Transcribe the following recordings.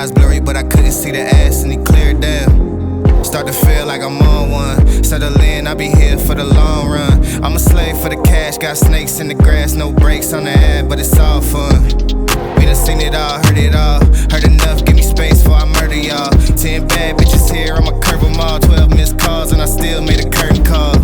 eyes blurry, but I couldn't see the ass and he cleared down. Start to feel like I'm on one. Settle in, I'll be here for the long run. I'm a slave for the cash, got snakes in the grass, no brakes on the ad, but it's all fun. We done seen it all, heard it all. Heard enough, give me space before I murder y'all. 10 bad bitches here, I'ma curve them all. 12 missed calls and I still made a curtain call.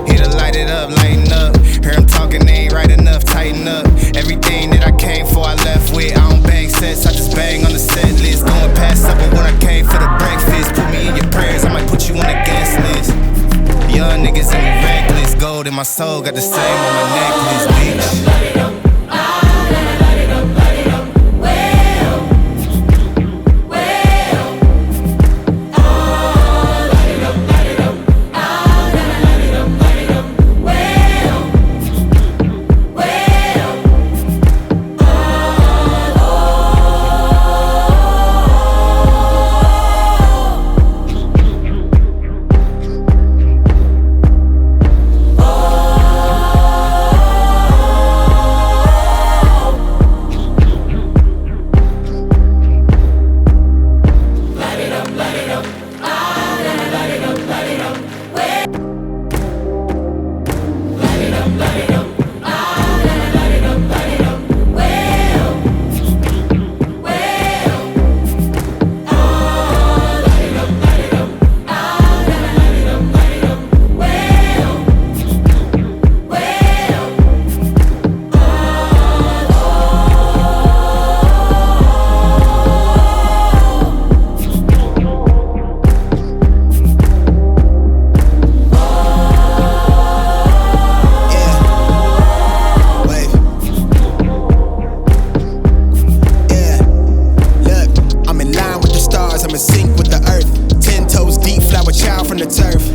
Here to light it up, lighten up. Hear him talking, they ain't right enough, tighten up. Everything that I came for, I left with. I don't bang sets, I just bang on the set list. Going past supper when I came for the breakfast. Put me in your prayers, I might put you on the guest list. Young niggas in me reckless. Gold in my soul, got the same on my necklace, bitch.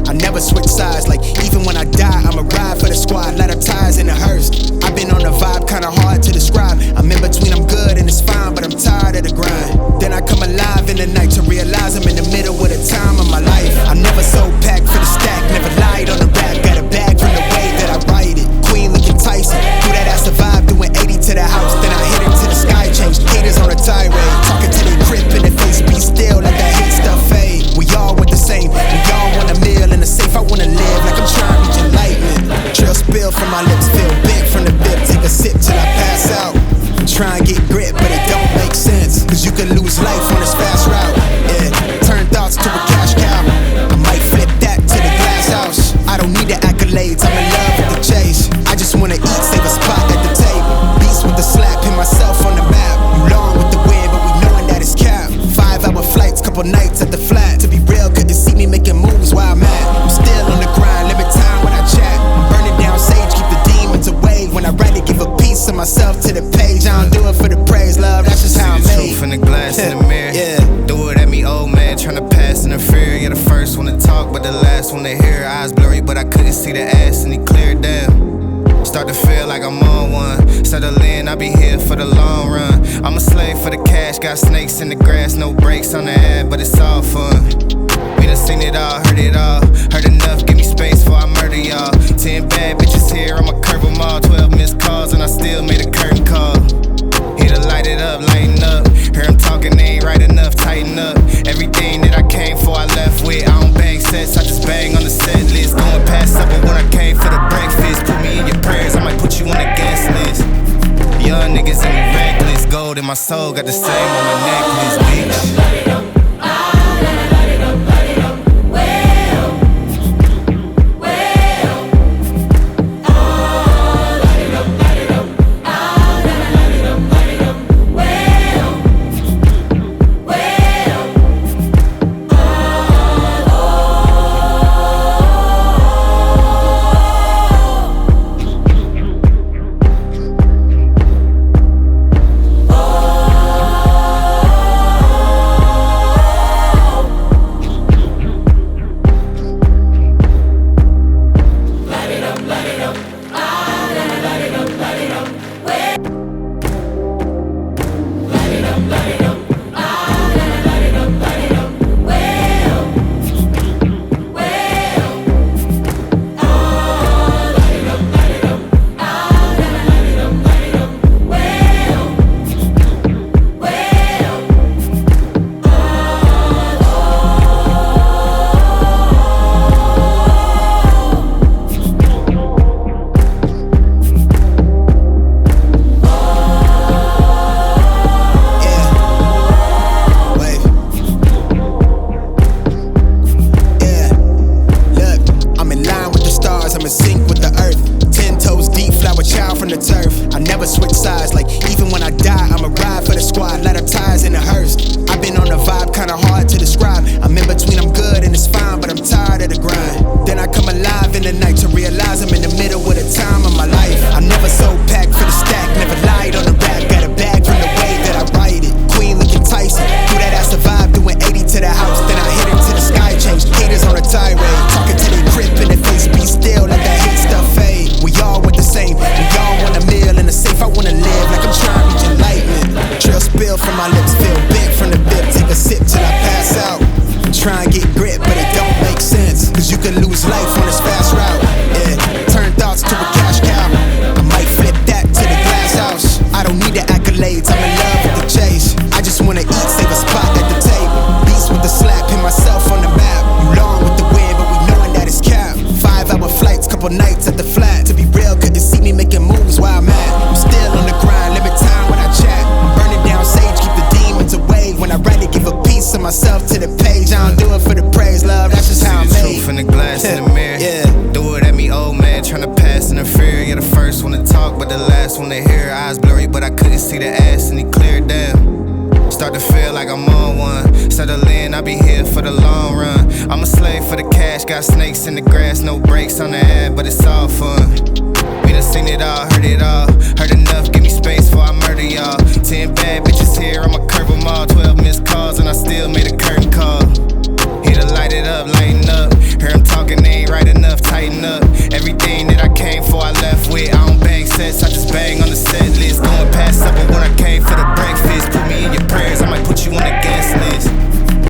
I never switch sides, like even when I die, I'ma ride for the squad, light up ties in the hearse. I've been on the vibe, kinda hard to describe. I'm in between, I'm good and it's fine, but I'm tired of the grind. Then I come alive in the night to realize I'm in the middle of the time of my life. I'm never so packed for the stack, never lied on the rap. Got a bag from the way that I write it. Queen looking Tyson, do that ass survive, doing 80 to the house. Then I hit it to the sky, change haters on a tirade. Talking to their grip in the face, be still, let that hate stuff fade. We all want the same, we all want a meal in the safe. I wanna live like I'm trying to reach enlightenment. Trail spill from my lips, feel big from the bib. Take a sip till I pass out. I'm trying to get grit, but it don't make sense, cause you can lose life on this fast route. Yeah, turn thoughts to a cash cow. I might flip that to the glass house. I don't need the accolades, I'm in love with the chase. I just wanna eat, save a spot at the table. Beast with the slap, pin myself on the map. You long with the wind, but we knowing that it's cap. 5-hour flights, couple nights at the flat. To be real, couldn't see me making moves where I'm at. I'm still on the grind, limit time when I chat. I'm burning down sage, keep the demons away. When I write it, give a piece of myself to the page. I don't do it for the praise, love, that's just how I'm made. Truth in the glass in the mirror. Yeah. Do it at me, old man, tryna pass in the fear. You're the first one to talk, but the last one to hear. Eyes blurry, but I couldn't see the ass and he cleared down. Start to feel like I'm on one. Settle in, I'll be here for the long run. I'm a slave for the cash, got snakes in the grass, no brakes on the ad, but it's all fun. We done seen it all, heard it all. Heard enough, give me space before I murder y'all. 10 bad bitches here, I'ma curve them all. 12 missed calls and I still made a curtain call. Here to light it up, lighten up. Hear him talking, they ain't right enough, tighten up. Everything that I came for, I left with. I don't bang sets, I just bang on the set list. Going past supper when I came for the breakfast. Put me in your prayers, I might put you on the guest list. Young niggas in me reckless. Gold in my soul, got the same on my necklace, bitch. see the ass and he cleared down. Start to feel like I'm on one. Settle in, I be here for the long run. I'm a slave for the cash, got snakes in the grass, no brakes on the ad, but it's all fun. We done seen it all, heard it all. Heard enough, give me space before I murder y'all. 10 bad bitches here, I'ma curve them all. 12 missed calls,